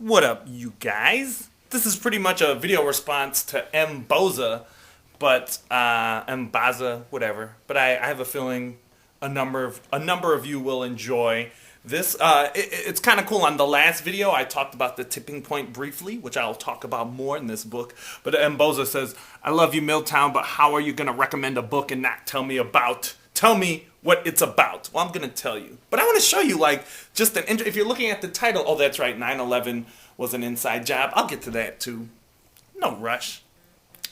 What up, you guys? This is pretty much a video response to mbozza, but mbozza, whatever. But I have a feeling a number of you will enjoy this. It's kind of cool. On the last video, I talked about the tipping point briefly, which I'll talk about more in this book. But mbozza says, "I love you, Milltown, but how are you gonna recommend a book and not tell me what it's about?" Well, I'm gonna tell you, but I want to show you just if you're looking at the title. Oh, that's right, 9/11 was an inside job. I'll get to that too. No rush.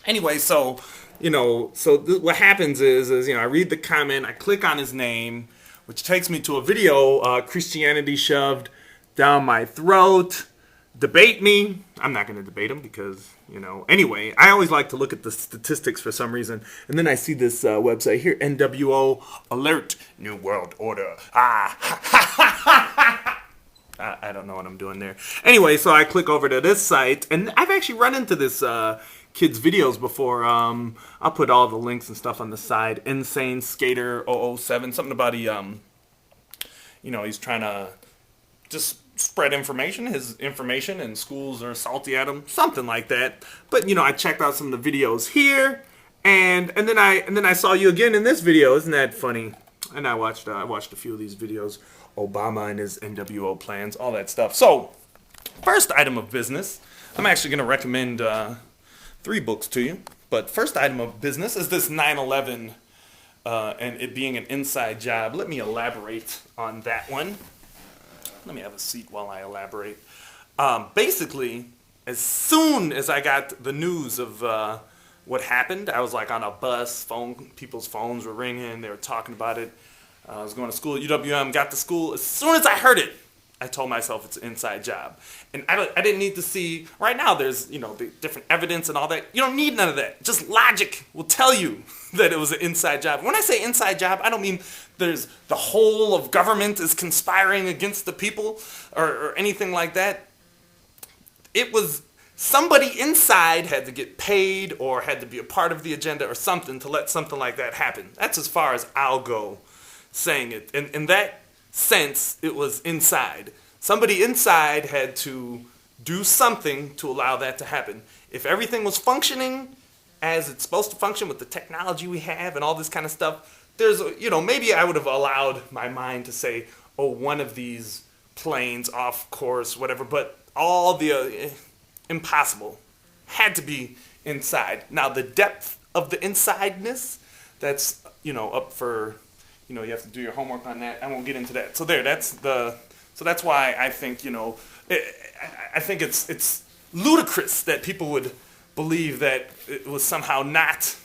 Anyway, what happens is I read the comment, I click on his name, which takes me to a video, Christianity shoved down my throat. Debate me. I'm not going to debate him because, Anyway, I always like to look at the statistics for some reason. And then I see this website here, NWO Alert, New World Order. I don't know what I'm doing there. Anyway, so I click over to this site. And I've actually run into this kid's videos before. I'll put all the links and stuff on the side. Insane Skater 007. Something about he's trying to just spread information. His information, and schools are salty at him, something like that. But I checked out some of the videos here, and then I saw you again in this video. Isn't that funny? And I watched a few of these videos, Obama and his NWO plans, all that stuff. So, first item of business, I'm actually going to recommend 3 books to you. But first item of business is this 9/11 and it being an inside job. Let me elaborate on that one. Let me have a seat while I elaborate. Basically, as soon as I got the news of what happened, I was on a bus, people's phones were ringing, they were talking about it. I was going to school at UWM, got to school. As soon as I heard it, I told myself it's an inside job. And I didn't need to see, right now there's, the different evidence and all that. You don't need none of that. Just logic will tell you that it was an inside job. When I say inside job, I don't mean there's the whole of government is conspiring against the people or anything like that. It was somebody inside had to get paid or had to be a part of the agenda or something to let something like that happen. That's as far as I'll go saying it. In that sense, it was inside. Somebody inside had to do something to allow that to happen. If everything was functioning as it's supposed to function with the technology we have and all this kind of stuff, maybe I would have allowed my mind to say, oh, one of these planes off course, whatever, but all the impossible had to be inside. Now, the depth of the insideness, that's, up for, you have to do your homework on that. I won't get into that. So that's why I think, I think it's ludicrous that people would believe that it was somehow not,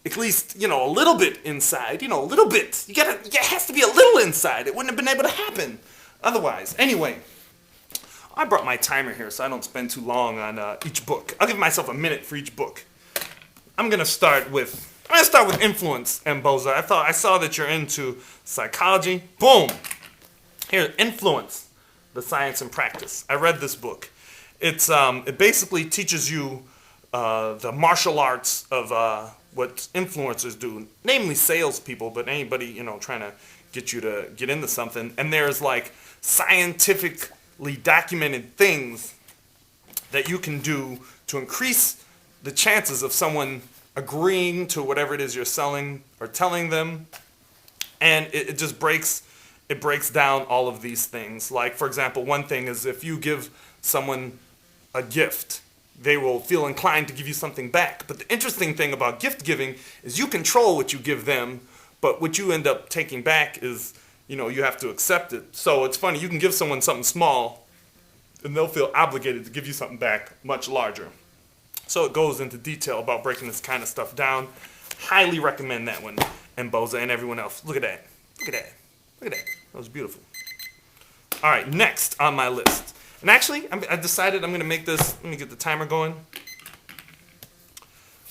at least, a little bit inside, a little bit. It has to be a little inside. It wouldn't have been able to happen otherwise. Anyway, I brought my timer here so I don't spend too long on each book. I'll give myself a minute for each book. I'm going to start with influence, mbozza. I saw that you're into psychology. Boom! Here, Influence, the Science and Practice. I read this book. It basically teaches you the martial arts of what influencers do, namely salespeople, but anybody, trying to get you to get into something. And there's scientifically documented things that you can do to increase the chances of someone agreeing to whatever it is you're selling or telling them. And it just breaks down all of these things. Like, for example, one thing is if you give someone a gift, they will feel inclined to give you something back. But the interesting thing about gift giving is you control what you give them, but what you end up taking back is, you have to accept it. So it's funny, you can give someone something small, and they'll feel obligated to give you something back much larger. So it goes into detail about breaking this kind of stuff down. Highly recommend that one, mbozza and everyone else. Look at that. Look at that. Look at that. That was beautiful. All right, next on my list. And actually, I decided I'm going to make this, let me get the timer going.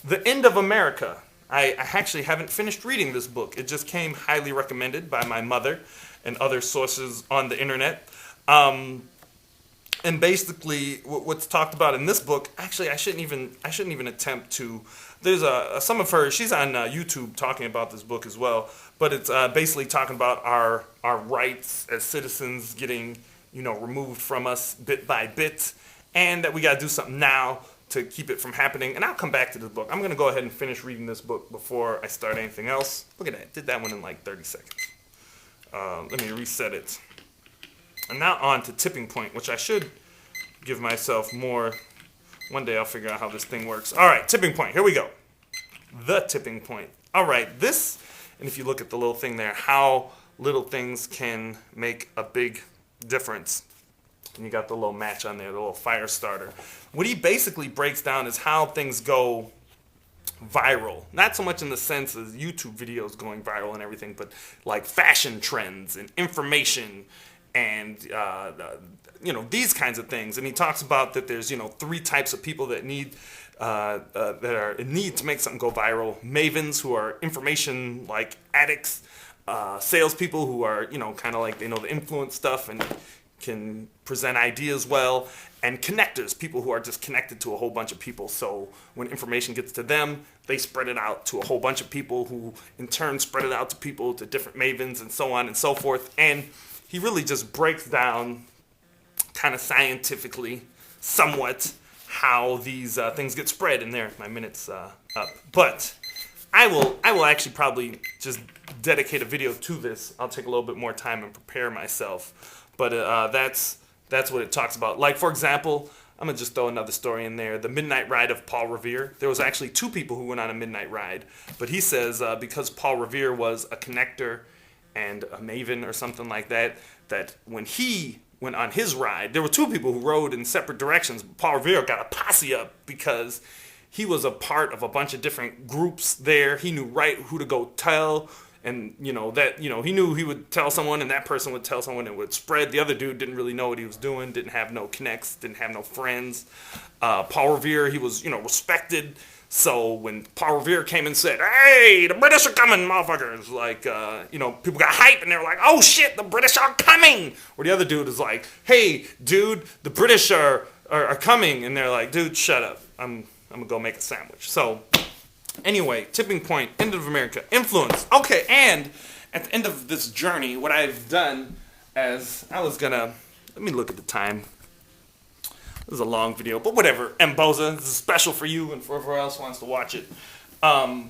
The End of America. I actually haven't finished reading this book. It just came highly recommended by my mother and other sources on the internet. And basically, what's talked about in this book, actually, I shouldn't even attempt to. There's some of her. She's on YouTube talking about this book as well. But it's basically talking about our rights as citizens, getting removed from us bit by bit, and that we got to do something now to keep it from happening. And I'll come back to this book. I'm going to go ahead and finish reading this book before I start anything else. Look at that. Did that one in like 30 seconds. Let me reset it. And now on to Tipping Point, which I should give myself more. One day I'll figure out how this thing works. All right, Tipping Point. Here we go. The Tipping Point. All right, this, and if you look at the little thing there, how little things can make a big difference. And you got the little match on there, the little fire starter. What he basically breaks down is how things go viral. Not so much in the sense of YouTube videos going viral and everything, but like fashion trends and information and these kinds of things. And he talks about that there's 3 types of people that that are in need to make something go viral. Mavens, who are information like addicts, salespeople who are kind of like they know the influence stuff and can present ideas well, and connectors, people who are just connected to a whole bunch of people. So when information gets to them, they spread it out to a whole bunch of people who in turn spread it out to people, to different mavens, and so on and so forth. And he really just breaks down kind of scientifically somewhat how these things get spread. And there, my minute's up. But I will actually probably just dedicate a video to this. I'll take a little bit more time and prepare myself. But that's what it talks about. Like, for example, I'm going to just throw another story in there. The Midnight Ride of Paul Revere. There was actually 2 people who went on a midnight ride. But he says because Paul Revere was a connector and a maven or something like that, that when he went on his ride, there were 2 people who rode in separate directions. Paul Revere got a posse up because he was a part of a bunch of different groups there. He knew right who to go tell. And, he knew he would tell someone and that person would tell someone and it would spread. The other dude didn't really know what he was doing, didn't have no connects, didn't have no friends. Paul Revere, he was, respected. So when Paul Revere came and said, "Hey, the British are coming, motherfuckers," like, people got hype and they were like, "Oh shit, the British are coming." Or the other dude is like, "Hey, dude, the British are coming." And they're like, "Dude, shut up. I'm going to go make a sandwich." So anyway, Tipping Point, end of America, influence. Okay, and at the end of this journey, what I've done as I was gonna, let me look at the time. This is a long video, but whatever. Mbozza, this is special for you and for whoever else wants to watch it. I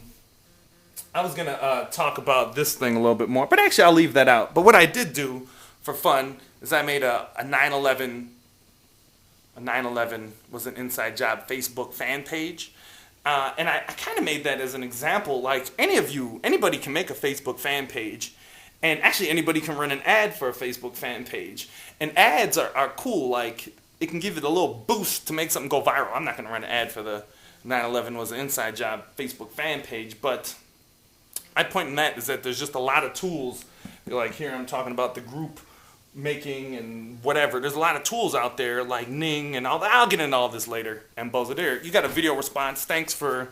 was gonna talk about this thing a little bit more, but actually I'll leave that out. But what I did do for fun is I made a 9/11 was an inside job Facebook fan page. And I kind of made that as an example, like anybody can make a Facebook fan page, and actually anybody can run an ad for a Facebook fan page. And ads are cool, like it can give it a little boost to make something go viral. I'm not going to run an ad for the 9/11 was an inside job Facebook fan page, but my point in that is that there's just a lot of tools. Like here I'm talking about the group making and whatever. There's a lot of tools out there like Ning and all that. I'll get into all this later. And mbozza there. You got a video response. Thanks for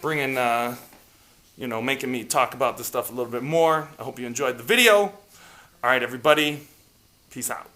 bringing, making me talk about this stuff a little bit more. I hope you enjoyed the video. All right, everybody. Peace out.